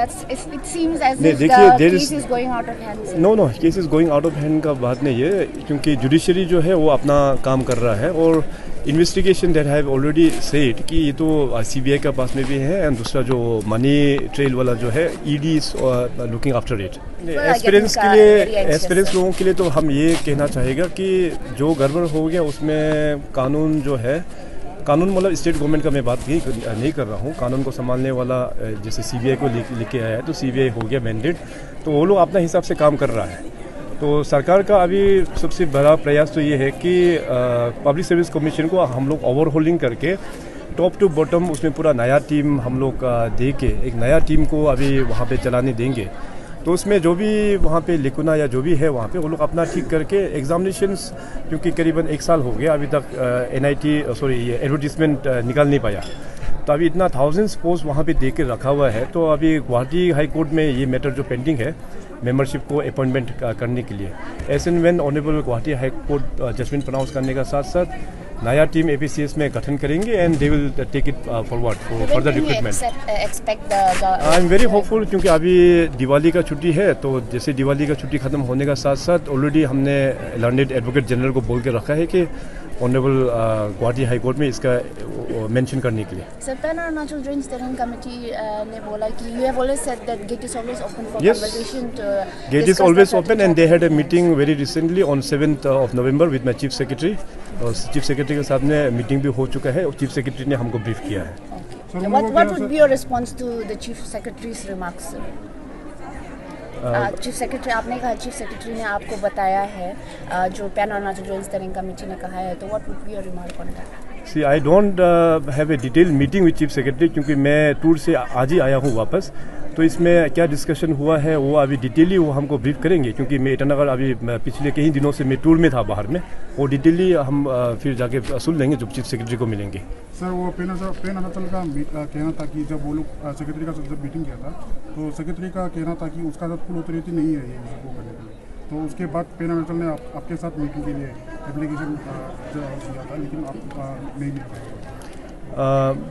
it seems as नहीं, if देखिए, the there case is- is going out of hand. No case is going out of hand का बात नहीं है, क्योंकि जुडिशरी जो है वो अपना काम कर रहा है, और investigation that have already said कि ये तो सीबीआई का पास में भी है, एंड दूसरा जो मनी ट्रेल वाला जो है ED is looking after it. Experience के लिए, एक्सपीरियंस लोगों के लिए तो हम ये कहना चाहेगा कि जो गड़बड़ हो गया उसमें कानून जो है, कानून मतलब स्टेट गवर्नमेंट का मैं बात नहीं कर रहा हूँ, कानून को संभालने वाला जैसे सीबीआई को लेके आया है तो सीबीआई हो गया मैंडेट, तो वो लोग अपने हिसाब से काम कर रहा है। तो सरकार का अभी सबसे बड़ा प्रयास तो ये है कि पब्लिक सर्विस कमीशन को हम लोग ओवरहोलिंग करके टॉप टू बॉटम उसमें पूरा नया टीम हम लोग दे के एक नया टीम को अभी वहाँ पे चलाने देंगे। तो उसमें जो भी वहाँ पे लिखना या जो भी है वहाँ पे वो लोग अपना ठीक करके एग्जामिनेशंस, क्योंकि करीबन 1 साल हो गया अभी तक ये एडवर्टीजमेंट निकाल नहीं पाया, तो अभी इतना थाउजेंड्स पोस्ट वहाँ पे दे के रखा हुआ है। तो अभी गुवाहाटी हाई कोर्ट में ये मैटर जो पेंडिंग है मेंबरशिप को अपॉइंटमेंट करने के लिए, as and when honourable Guwahati high court judgement pronounce करने का साथ साथ नया टीम एपीसीएस में गठन करेंगे, and they will take it forward for further recruitment. I am very hopeful, क्योंकि अभी दिवाली का छुट्टी है, तो जैसे दिवाली का छुट्टी खत्म होने का साथ साथ ऑलरेडी हमने लर्नेड एडवोकेट जनरल को बोल के रखा है कि ऑनरेबल गुवाहाटी हाई कोर्ट में इसका मेंशन करने के लिए। Sir, Pan Arunachal joint steering committee ने बोला कि you have always said that gate is always open for conversation to gate is always open, and they had a meeting very recently on 7th of November with my chief secretary, और chief secretary के साथ में meeting भी हो चुका है और chief secretary ने हमको ब्रीफ किया है। What would be your response to the chief secretary's remarks? Chief secretary, आपने कहा चीफ सेक्रेटरी ने आपको बताया है जो Pan Arunachal joint steering committee ने कहा है, तो what would be your remark on that? See I don't have a detail meeting with chief secretary, क्योंकि मैं टूर से आज ही आया हूँ वापस, तो इसमें क्या डिस्कशन हुआ है वो अभी डिटेली वो हमको ब्रीफ करेंगे, क्योंकि मैं ईटानगर अभी पिछले कई दिनों से मैं टूर में था बाहर में, वो डिटेली हम फिर जाके सुन लेंगे जब चीफ सेक्रेटरी को मिलेंगे। सर, वो पैन अरुणाचल का कहना था कि जब वो लोग सेक्रेटरी का जब मीटिंग किया था तो सेक्रेटरी का कहना था कि उसका फुल ऑथोरिटी नहीं है ये उसको करने के लिए, तो उसके बाद पैन अरुणाचल ने आपके साथ मीटिंग के लिए एप्लीकेशन दिया था, लेकिन आप नहीं मिल पाए।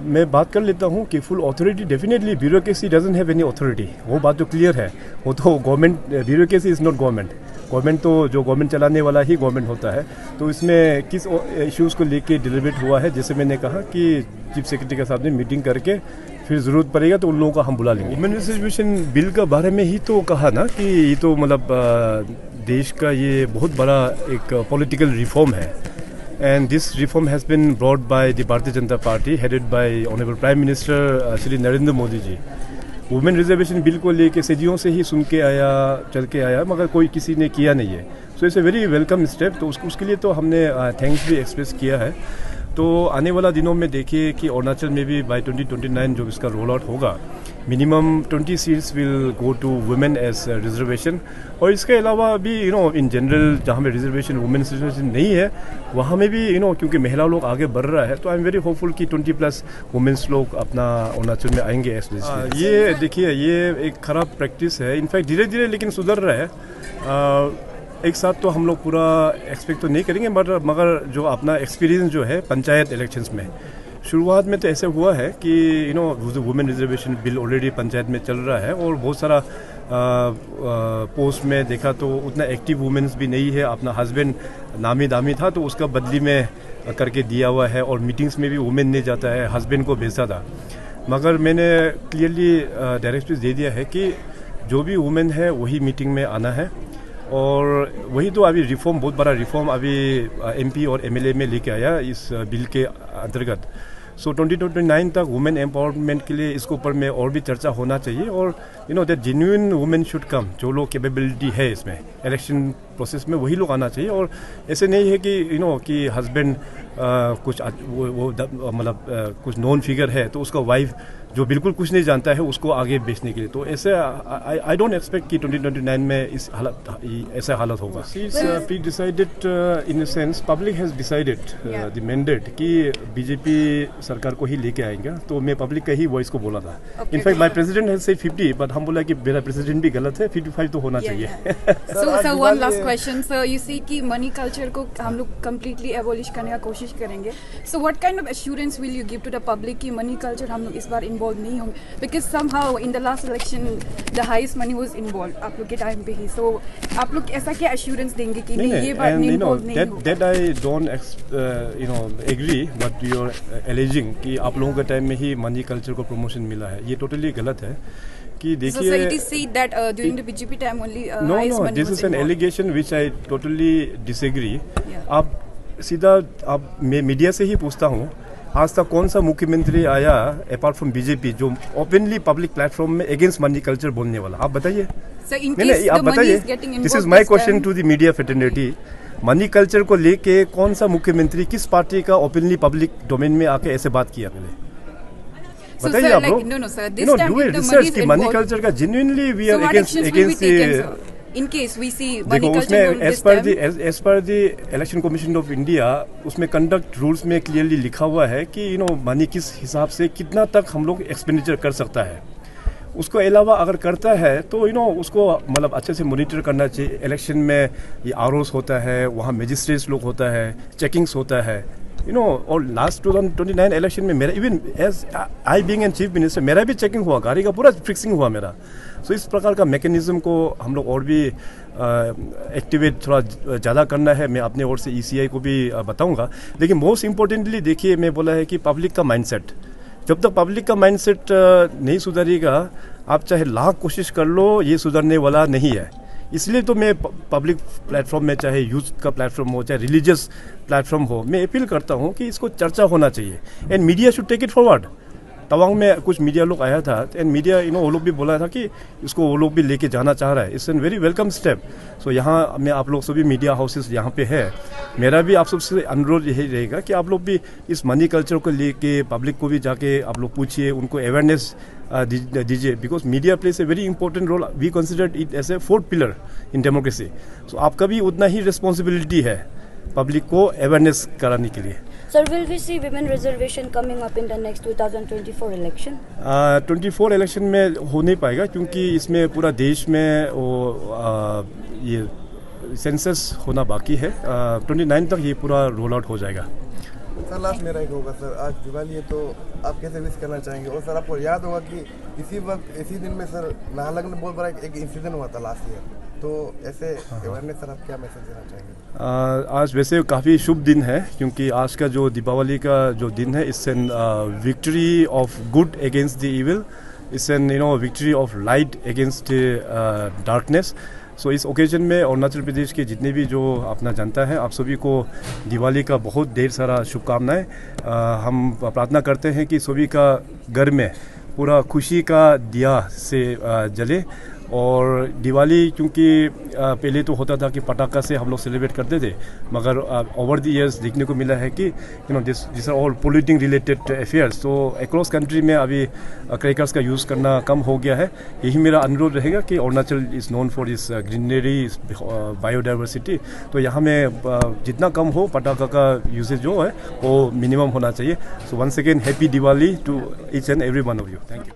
मैं बात कर लेता हूँ कि full authority definitely, bureaucracy doesn't have any authority, वो बात तो क्लियर है, वो तो government, bureaucracy is not government, government तो जो गवर्नमेंट चलाने वाला ही गवर्नमेंट होता है। तो इसमें किस इश्यूज़ को लेके डिलीबरेट हुआ है, जैसे मैंने कहा कि चीफ सेक्रेटरी के साथ में मीटिंग करके फिर ज़रूरत पड़ेगा तो उन लोगों का हम बुला लेंगे। वुमेन रिजर्वेशन बिल का बारे में ही तो कहा ना कि ये तो मतलब देश का ये बहुत बड़ा एक पॉलिटिकल रिफॉर्म है, and this reform has been brought by the Bharatiya Janata Party headed by Honorable Prime Minister Shri Narendra Modi ji. Women reservation bill को लेके सदियों से ही सुन के आया, चल के आया, मगर कोई किसी ने किया नहीं है, so it's a very welcome step, तो उसके लिए तो हमने थैंक्स भी एक्सप्रेस किया है। तो आने वाला दिनों में देखिए कि अरुणाचल में भी बाय 2029 जो इसका रोल आउट होगा, minimum 20 seats will go to women as reservation, और इसके अलावा भी इन जनरल जहाँ में रिजर्वेशन वुमेन रिजर्वेशन नहीं है वहाँ में भी क्योंकि महिला लोग आगे बढ़ रहा है, तो आई एम वेरी होपफुल कि 20+ वुमेन्स लोग अपना अरुणाचल में आएंगे एज रिजर्वेशन। ये देखिए, ये एक ख़राब प्रैक्टिस है, इनफैक्ट धीरे धीरे लेकिन सुधर रहा है। एक साथ तो हम लोग पूरा एक्सपेक्ट तो नहीं करेंगे, मगर जो अपना एक्सपीरियंस जो है पंचायत इलेक्शंस में, शुरुआत में तो ऐसे हुआ है कि women reservation bill already panchayat में चल रहा है, और बहुत सारा पोस्ट में देखा तो उतना एक्टिव वुमेन्स भी नहीं है, अपना हस्बैंड नामी दामी था तो उसका बदली में करके दिया हुआ है, और मीटिंग्स में भी वुमेन नहीं जाता है, हस्बैंड को भेजता था। मगर मैंने क्लियरली डायरेक्टिव दे दिया है कि जो भी वुमेन है वही मीटिंग में आना है, और वही तो अभी रिफॉर्म, बहुत बड़ा रिफॉर्म अभी एमपी और एमएलए में लेके आया इस बिल के अंतर्गत। सो 2029 तक वुमेन एम्पावरमेंट के लिए इसके ऊपर में और भी चर्चा होना चाहिए, और that genuine women should come, जो लोग कैपेबिलिटी है इसमें इलेक्शन प्रोसेस में वही लोग आना चाहिए, और ऐसे नहीं है कि कि हस्बैंड कुछ वो मतलब कुछ नॉन फिगर है तो उसका वाइफ जो बिल्कुल कुछ नहीं जानता है उसको आगे बेचने के लिए, तो ऐसे आई डोंट एक्सपेक्ट कि 2029 में इस हालत ऐसा हालत होगा। It's pre decided in the sense public has decided the mandate कि बीजेपी सरकार को ही लेके आएंगे, तो मैं पब्लिक का ही वॉइस को बोला था। In fact my president has said 50, but हम बोला कि मेरा प्रेसिडेंट भी गलत है, 55 तो होना चाहिए। So one last question, sir, you see कि मनी कल्चर को हम लोग कंप्लीटली एबॉलिश करने का कोशिश करेंगे, so what kind of assurance will you give to the public कि मनी कल्चर हम लोग इस बार इन्वॉल्व नहीं होंगे, because somehow in the last election the highest money was involved आप लोग के टाइम पे ही. सो आप लोग ऐसा क्या एश्योरेंस देंगे कि नहीं ये बात नहीं इन्वॉल्व नहीं होगा? that I don't agree what you are alleging कि आप लोगों के टाइम में ही मनी कल्चर को प्रमोशन मिला है. ये टोटली गलत है. कि देखिए, so it is said that during the BJP time only no, money this was is an involved. allegation which I totally disagree. Yeah. आप सीधा आप मैं मीडिया से ही पूछता हूँ, आज तक कौन सा मुख्यमंत्री आया अपार्ट फ्रॉम बीजेपी जो ओपनली पब्लिक प्लेटफॉर्म में अगेंस्ट मनी कल्चर बोलने वाला? आप बताइए. So in नहीं, case आप the money बताइए. is getting this is involved my this question time, to the media fraternity. Money culture को लेके कौन सा मुख्यमंत्री किस पार्टी का ओपनली पब्लिक डोमेन में आके ऐसे बात किया? पहले so बताइए sir, आप like, लोग. no sir, this time do if the money research is कि मनी involved, कल्चर का genuinely we so are what actions will be against taken, sir? In case we see money देखो culture उसमें involved this time, as पर the election commission of India उसमें conduct rules में clearly लिखा हुआ है कि मनी किस हिसाब से कितना तक हम लोग एक्सपेंडिचर कर सकता है. उसको अलावा अगर करता है तो उसको मतलब अच्छे से मॉनिटर करना चाहिए. इलेक्शन में ये आरओस होता है, वहाँ मजिस्ट्रेट्स लोग होता है, चेकिंग्स होता है. और लास्ट 2029 इलेक्शन में मेरा even as I being an chief minister मेरा भी चेकिंग हुआ, गाड़ी का पूरा फिक्सिंग हुआ मेरा. सो इस प्रकार का मैकेनिज्म को हम लोग और भी एक्टिवेट थोड़ा ज़्यादा करना है. मैं अपने ओर से ECI को भी बताऊंगा. लेकिन मोस्ट इम्पोर्टेंटली देखिए, मैं बोला है कि पब्लिक का माइंडसेट, जब तक पब्लिक का माइंडसेट नहीं सुधरेगा, आप चाहे लाख कोशिश कर लो, ये सुधरने वाला नहीं है. इसलिए तो मैं पब्लिक प्लेटफॉर्म में, चाहे यूथ का प्लेटफॉर्म हो, चाहे रिलीजियस प्लेटफॉर्म हो, मैं अपील करता हूँ कि इसको चर्चा होना चाहिए and media should take it forward. Tawang में कुछ मीडिया लोग आया था एंड मीडिया वो लोग भी बोला था कि इसको वो लोग भी लेके जाना चाह रहा है. It's an very welcome step. So यहाँ मैं आप लोग सभी मीडिया हाउसेस यहाँ पे है, मेरा भी आप सबसे अनुरोध यही रहेगा कि आप लोग भी इस मनी कल्चर को लेके पब्लिक को भी जाके आप लोग पूछिए, उनको अवेयरनेस दीजिए. Because media plays a very important role. We consider it as a fourth pillar in democracy. So आपका भी उतना ही रिस्पॉन्सिबिलिटी है पब्लिक को अवेयरनेस कराने के लिए. Sir, will we see women reservation coming up in the next 2024 election? 24 election में हो नहीं पाएगा क्योंकि इसमें पूरा देश में ये सेंसस होना बाकी है. 29 तक ये पूरा रोल आउट हो जाएगा. सर लास्ट मेरा एक होगा सर, आज दिवाली है तो आप कैसे विश करना चाहेंगे? और सर आपको याद होगा कि इसी दिन में सर नाहरलगुन में बहुत बड़ा एक इंसिडेंट हुआ था लास्ट ईयर, तो ऐसे अवेयरनेस सर आप क्या मैसेज देना चाहेंगे? आज वैसे काफ़ी शुभ दिन है क्योंकि आज का जो दीपावली का जो दिन है, it's an victory of good against the evil. It's an victory of light against darkness. So इस ओकेजन में अरुणाचल प्रदेश के जितने भी जो अपना जनता है, आप सभी को दिवाली का बहुत ढेर सारा शुभकामनाएं. हम प्रार्थना करते हैं कि सभी का घर में पूरा खुशी का दिया से जले. और दिवाली क्योंकि पहले तो होता था कि पटाखा से हम लोग सेलिब्रेट करते थे, मगर ओवर द इयर्स देखने को मिला है कि this are all polluting related affairs. तो अक्रॉस कंट्री में अभी क्रैकर्स का यूज़ करना कम हो गया है. यही मेरा अनुरोध रहेगा कि अरुणाचल इज़ नोन फॉर इस ग्रीनरी, बायोडाइवर्सिटी. तो यहाँ में जितना कम हो पटाखा का यूसेज जो है वो मिनिमम होना चाहिए. So once again happy Diwali to each and every one of you. Thank you.